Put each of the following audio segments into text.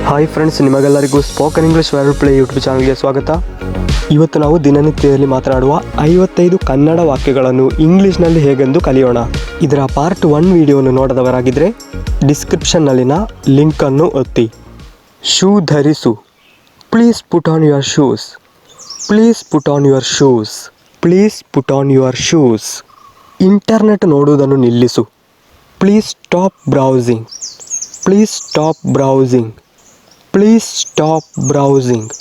Hi friends, ನಿಮಗೆಲ್ಲರಿಗೂ spoken English viral play YouTube ಚಾನಲ್ಗೆ ಸ್ವಾಗತ. ಇವತ್ತು ನಾವು ದಿನನಿತ್ಯದಲ್ಲಿ ಮಾತನಾಡುವ 55 ಕನ್ನಡ ವಾಕ್ಯಗಳನ್ನು ಇಂಗ್ಲಿಷ್ನಲ್ಲಿ ಹೇಗೆಂದು ಕಲಿಯೋಣ. ಇದರ ಪಾರ್ಟ್ 1 ವಿಡಿಯೋವನ್ನು ನೋಡದವರಾಗಿದ್ದರೆ ಡಿಸ್ಕ್ರಿಪ್ಷನ್ನಲ್ಲಿನ ಲಿಂಕನ್ನು ಒತ್ತಿ. ಶೂ ಧರಿಸು. Please put on your shoes. Please put on your shoes. Please put on your shoes. Internet ನೋಡುವುದನ್ನು ನಿಲ್ಲಿಸು. Please stop browsing. Please stop browsing. Please stop browsing.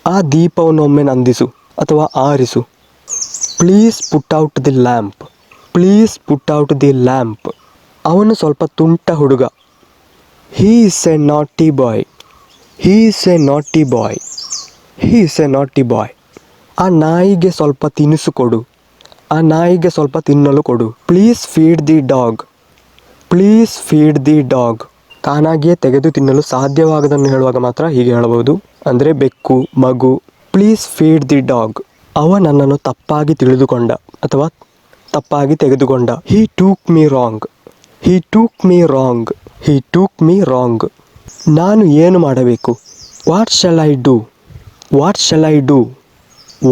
ಆ ದೀಪವನ್ನೊಮ್ಮೆ ನಂದಿಸು ಅಥವಾ ಆರಿಸು. Please put out the lamp. Please put out the lamp. ಅವನು ಸ್ವಲ್ಪ ತುಂಟ ಹುಡುಗ. ಹೀ ಈಸ್ ಎ ನಾಟಿ ಬಾಯ್. ಹೀ ಈಸ್ ಎ ನಾಟಿ ಬಾಯ್. ಹೀ ಈಸ್ ಎ ನಾಟಿ ಬಾಯ್. ಆ ನಾಯಿಗೆ ಸ್ವಲ್ಪ ತಿನಿಸು ಕೊಡು. ಆ ನಾಯಿಗೆ ಸ್ವಲ್ಪ ತಿನ್ನಲು ಕೊಡು. Please feed the dog. Please feed the dog. ತಾನಾಗಿಯೇ ತೆಗೆದು ತಿನ್ನಲು ಸಾಧ್ಯವಾಗದನ್ನು ಹೇಳುವಾಗ ಮಾತ್ರ ಹೀಗೆ ಹೇಳಬಹುದು. ಅಂದರೆ ಬೆಕ್ಕು, ಮಗು. Please feed the dog. ಅವ ನನ್ನನ್ನು ತಪ್ಪಾಗಿ ತಿಳಿದುಕೊಂಡ ಅಥವಾ ತಪ್ಪಾಗಿ ತೆಗೆದುಕೊಂಡ. He took me wrong. He took me wrong. He took me wrong. ನಾನು ಏನು ಮಾಡಬೇಕು? What shall I do? What shall I do?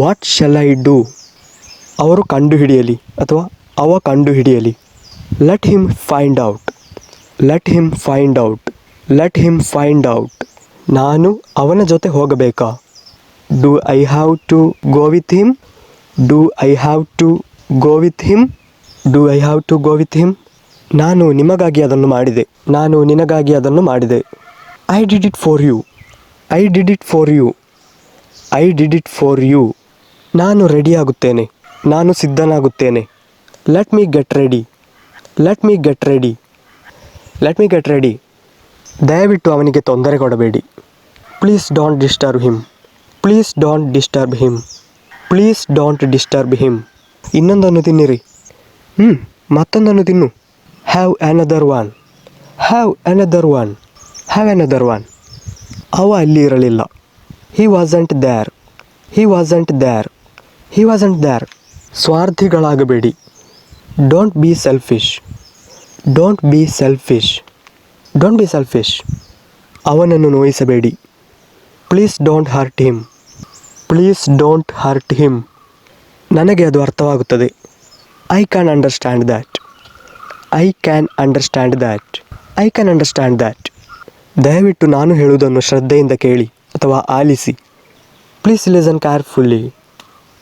What shall I do? ಅವರು ಕಂಡುಹಿಡಿಯಲಿ ಅಥವಾ ಅವ ಕಂಡುಹಿಡಿಯಲಿ. Let him find out. Let him find out. Let him find out. ನಾನು ಅವನ ಜೊತೆ ಹೋಗಬೇಕಾ? Do I have to go with him? Do I have to go with him? Do I have to go with him? ನಾನು ನಿಮಗಾಗಿ ಅದನ್ನು ಮಾಡಿದೆ. ನಾನು ನಿನಗಾಗಿ ಅದನ್ನು ಮಾಡಿದೆ. I did it for you. I did it for you. I did it for you. ನಾನು ರೆಡಿಯಾಗುತ್ತೇನೆ. ನಾನು ಸಿದ್ಧನಾಗುತ್ತೇನೆ. Let me get ready. Let me get ready. Let me get ready. ದಯವಿಟ್ಟು ಅವನಿಗೆ ತೊಂದರೆ ಕೊಡಬೇಡಿ. Please don't disturb him. Please don't disturb him. Please don't disturb him. ಇನ್ನೊಂದನ್ನು ತಿನ್ನಿರಿ. ಮತ್ತೊಂದನ್ನು ತಿನ್ನು. Have another one. Have another one. Have another one. ಅವ ಅಲ್ಲಿ ಇರಲಿಲ್ಲ. He wasn't there. He wasn't there. He wasn't there. ಸ್ವಾರ್ಥಿಗಳಾಗಬೇಡಿ. Don't be selfish. Don't be selfish. Don't be selfish. ಅವನನ್ನು ನೋಯಿಸಬೇಡಿ. Please don't hurt him. Please don't hurt him. ನನಗೆ ಅದು ಅರ್ಥವಾಗುತ್ತದೆ. I can understand that. I can understand that. I can understand that. ದಯವಿಟ್ಟು ನಾನು ಹೇಳುವುದನ್ನು ಶ್ರದ್ಧೆಯಿಂದ ಕೇಳಿ ಅಥವಾ ಆಲಿಸಿ. Please listen carefully.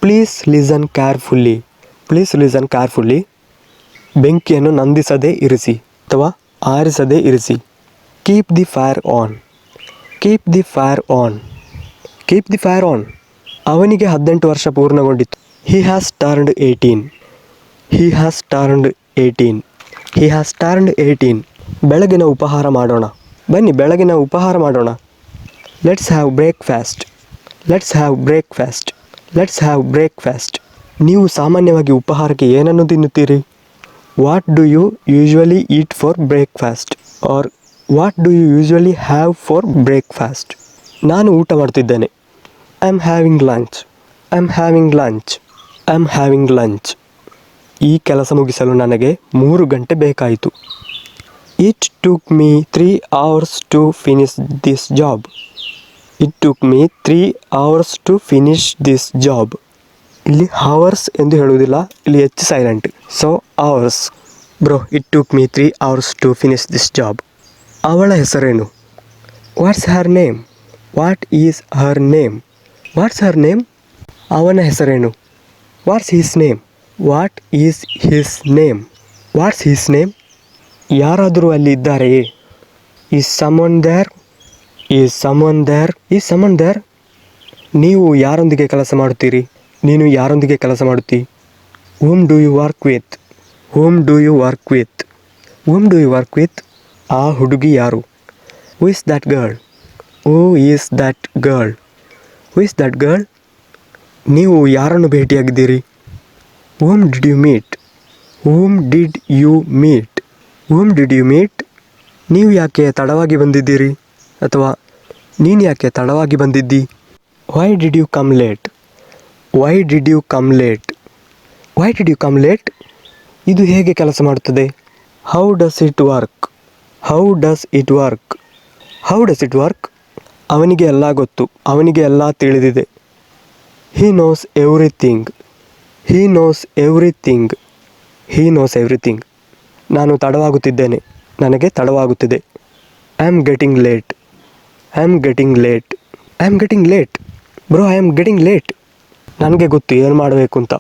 Please listen carefully. Please listen carefully. ಬೆಂಕಿಯನ್ನು ನಂದಿಸದೇ ಇರಿಸಿ ಅಥವಾ ಆರಿಸದೇ ಇರಿಸಿ. Keep the fire on. Keep the fire on. Keep the fire on. ಅವನಿಗೆ 18 ವರ್ಷ ಪೂರ್ಣಗೊಂಡಿತ್ತು. He has turned 18. He has turned 18. He has turned 18. ಬೆಳಗಿನ ಉಪಹಾರ ಮಾಡೋಣ. ಬನ್ನಿ ಬೆಳಗಿನ ಉಪಹಾರ ಮಾಡೋಣ. Let's have breakfast. Let's have breakfast. Let's have breakfast. ನೀವು ಸಾಮಾನ್ಯವಾಗಿ ಉಪಹಾರಕ್ಕೆ ಏನನ್ನು ತಿನ್ನುತ್ತೀರಿ? What do you usually eat for breakfast? Or what do you usually have for breakfast? ನಾನು ಊಟ ಮಾಡ್ತಿದ್ದೇನೆ. I am having lunch. I am having lunch. I am having lunch. ಈ ಕೆಲಸ ಮುಗಿಸಲು ನನಗೆ 3 ಗಂಟೆ ಬೇಕಾಯಿತು. It took me 3 hours to finish this job. It took me 3 hours to finish this job. ಇಲ್ಲಿ ಹವರ್ಸ್ ಎಂದು ಹೇಳುವುದಿಲ್ಲ, ಇಲ್ಲಿ ಹೆಚ್ಚು silent. So hours. Bro, it took me 3 hours to finish this job. ಅವಳ ಹೆಸರೇನು? What's her name? What is her name? What's her name? ಅವನ ಹೆಸರೇನು? What's his name? What is his name? What's his name? ಯಾರಾದರೂ ಅಲ್ಲಿ ಇದ್ದಾರೆಯೇ? Is someone there? Is someone there? Is someone there? ನೀವು ಯಾರೊಂದಿಗೆ ಕೆಲಸ ಮಾಡುತ್ತೀರಿ? ನೀನು ಯಾರೊಂದಿಗೆ ಕೆಲಸ ಮಾಡುತ್ತಿ? whom do you work with? whom do you work with? whom do you work with? ಆ ಹುಡುಗಿ ಯಾರು? who is that girl? who is that girl? who is that girl? ನೀವು ಯಾರನ್ನು ಭೇಟಿಯಾಗಿದ್ದೀರಿ? whom did you meet? whom did you meet? whom did you meet? ನೀವು ಯಾಕೆ ತಡವಾಗಿ ಬಂದಿದ್ದೀರಿ ಅಥವಾ ನೀನು ಯಾಕೆ ತಡವಾಗಿ ಬಂದಿದ್ದಿ? why did you come late? Why did you come late? Why did you come late? ಇದು ಹೇಗೆ ಕೆಲಸ ಮಾಡುತ್ತದೆ? How does it work? How does it work? How does it work? ಅವನಿಗೆ ಎಲ್ಲ ಗೊತ್ತು, ಅವನಿಗೆ ಎಲ್ಲ ತಿಳಿದಿದೆ. He knows everything, he knows everything, he knows everything. ನಾನು ತಡವಾಗುತ್ತಿದ್ದೇನೆ, ನನಗೆ ತಡವಾಗುತ್ತಿದೆ. I am getting late, I am getting late, I am getting late. Bro I am getting late. ನನಗೆ ಗೊತ್ತು ಏನು ಮಾಡಬೇಕು ಅಂತ.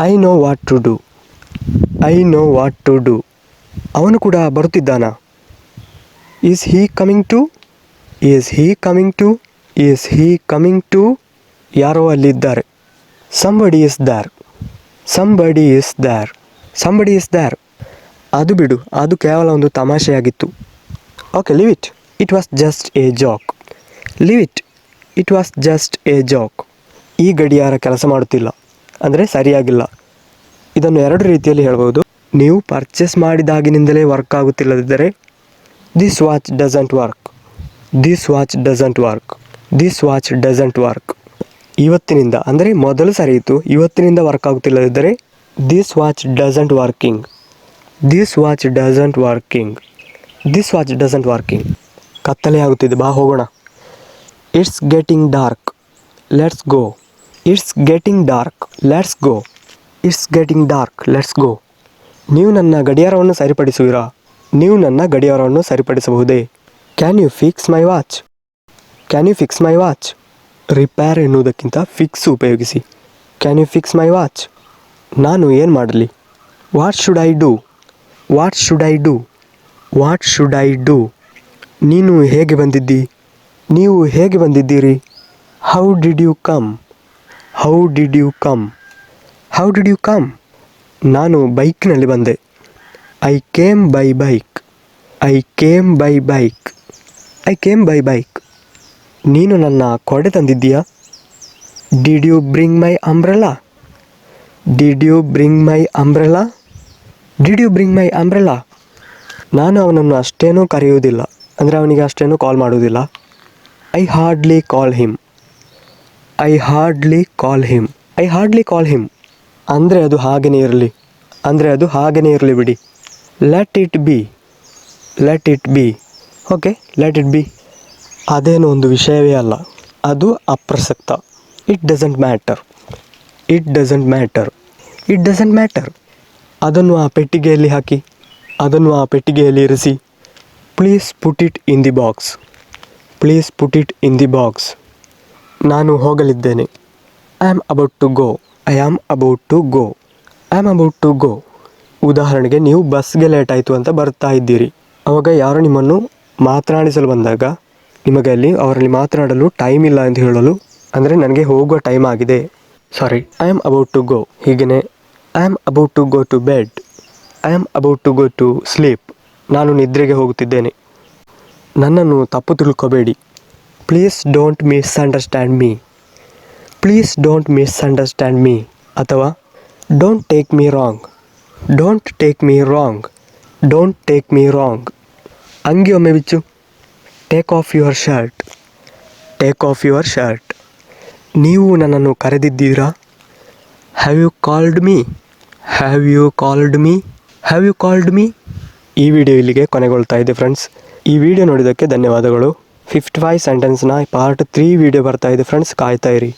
I know what to do, I know what to do. ಅವನು ಕೂಡ ಬರುತ್ತಿದ್ದಾನಾ? Is he coming too, is he coming too, is he coming too. ಯಾರೋ ಅಲ್ಲಿದ್ದಾರೆ. Somebody is there, somebody is there, somebody is there. ಅದು ಬಿಡು, ಅದು ಕೇವಲ ಒಂದು ತಮಾಷೆಯಾಗಿತ್ತು. Okay leave it, it was just a joke. Leave it, it was just a joke. ಈ ಗಡಿಯಾರ ಕೆಲಸ ಮಾಡುತ್ತಿಲ್ಲ, ಅಂದರೆ ಸರಿಯಾಗಿಲ್ಲ. ಇದನ್ನು ಎರಡು ರೀತಿಯಲ್ಲಿ ಹೇಳ್ಬೋದು. ನೀವು ಪರ್ಚೇಸ್ ಮಾಡಿದಾಗಿನಿಂದಲೇ ವರ್ಕ್ ಆಗುತ್ತಿಲ್ಲದಿದ್ದರೆ this watch doesn't work, this watch doesn't work, this watch doesn't work. ಇವತ್ತಿನಿಂದ ಅಂದರೆ ಮೊದಲು ಸರಿ ಇತ್ತು, ಇವತ್ತಿನಿಂದ ವರ್ಕ್ ಆಗುತ್ತಿಲ್ಲದಿದ್ದರೆ this watch doesn't working, this watch doesn't working, this watch doesn't working. ಕತ್ತಲೆ ಆಗುತ್ತಿದೆ, ಬಾ ಹೋಗೋಣ. It's getting dark, let's go. It's getting dark, let's go. It's getting dark, let's go. ನೀವು ನನ್ನ ಗಡಿಯಾರವನ್ನು ಸರಿಪಡಿಸುವಿರಾ? ನೀವು ನನ್ನ ಗಡಿಯಾರವನ್ನು ಸರಿಪಡಿಸಬಹುದೇ? Can you fix my watch, can you fix my watch. Repair ಎನ್ನುವುದಕ್ಕಿಂತ ಫಿಕ್ಸ್ ಉಪಯೋಗಿಸಿ. Can you fix my watch. ನಾನು ಏನು ಮಾಡಲಿ? What should I do, what should I do, what should I do. ನೀನು ಹೇಗೆ ಬಂದಿದ್ದಿ, ನೀವು ಹೇಗೆ ಬಂದಿದ್ದೀರಿ? How did you come, how did you come, how did you come. ನಾನು ಬೈಕ್ನಲ್ಲಿ ಬಂದೆ. I came by bike, I came by bike, I came by bike. ನೀನು ನನ್ನ ಕೊಡೆ ತಂದಿದ್ದೀಯಾ? Did you bring my umbrella, did you bring my umbrella, did you bring my umbrella. ನಾನು ಅವನನ್ನು ಅಷ್ಟೇನೂ ಕರೆಯುವುದಿಲ್ಲ, ಅಂದರೆ ಅವನಿಗೆ ಅಷ್ಟೇನೂ ಕಾಲ್ ಮಾಡುವುದಿಲ್ಲ. I hardly call him, I hardly call him, I hardly call him. ಅಂದರೆ ಅದು ಹಾಗೆಯೇ ಇರಲಿ, ಅಂದರೆ ಅದು ಹಾಗೆಯೇ ಇರಲಿ ಬಿಡಿ. Let it be, let it be. Okay, let it be. ಅದೇನೋ ಒಂದು ವಿಷಯವೇ ಅಲ್ಲ, ಅದು ಅಪ್ರಸಕ್ತ. It doesn't matter, it doesn't matter, it doesn't matter. ಅದನ್ನು ಆ ಪೆಟ್ಟಿಗೆಯಲ್ಲಿ ಹಾಕಿ, ಅದನ್ನು ಆ ಪೆಟ್ಟಿಗೆಯಲ್ಲಿ ಇರಿಸಿ. Please put it in the box, please put it in the box. ನಾನು ಹೋಗಲಿದ್ದೇನೆ. I am about to go, I am about to go, I am about to go. ಉದಾಹರಣೆಗೆ ನೀವು ಬಸ್ಗೆ ಲೇಟ್ ಆಯಿತು ಅಂತ ಬರ್ತಾ ಇದ್ದೀರಿ. ಆವಾಗ ಯಾರು ನಿಮ್ಮನ್ನು ಮಾತನಾಡಿಸಲು ಬಂದಾಗ ನಿಮಗೆ ಅಲ್ಲಿ ಅವರಲ್ಲಿ ಮಾತನಾಡಲು ಟೈಮ್ ಇಲ್ಲ ಎಂದು ಹೇಳಲು, ಅಂದರೆ ನನಗೆ ಹೋಗುವ ಟೈಮ್ ಆಗಿದೆ, sorry I am about to go. ಹೀಗೆಯೇ I am about to go to bed, I am about to go to sleep. ನಾನು ನಿದ್ರೆಗೆ ಹೋಗುತ್ತಿದ್ದೇನೆ. ನನ್ನನ್ನು ತಪ್ಪು ತಿಳ್ಕೊಬೇಡಿ. Please don't misunderstand me, please don't misunderstand me. ಅಥವಾ don't take me wrong, don't take me wrong, don't take me wrong. ಅಂಗಿ ಒಮ್ಮೆ ಬಿಚ್ಚು. Take off your shirt, take off your shirt. ನೀವು ನನ್ನನ್ನು ಕರೆದಿದ್ದೀರಾ? Have you called me, have you called me, have you called me. ಈ video ಇಲ್ಲಿಗೆ ಕೊನೆಗೊಳ್ತಾ ಇದೆ ಫ್ರೆಂಡ್ಸ್. ಈ ವಿಡಿಯೋ ನೋಡಿದ್ದಕ್ಕೆ ಧನ್ಯವಾದಗಳು. 55 ಸೆಂಟೆನ್ಸ್ನ ಪಾರ್ಟ್ 3 ವಿಡಿಯೋ ಬರ್ತಾ ಇದೆ ಫ್ರೆಂಡ್ಸ್, ಕಾಯ್ತಾ ಇರಿ.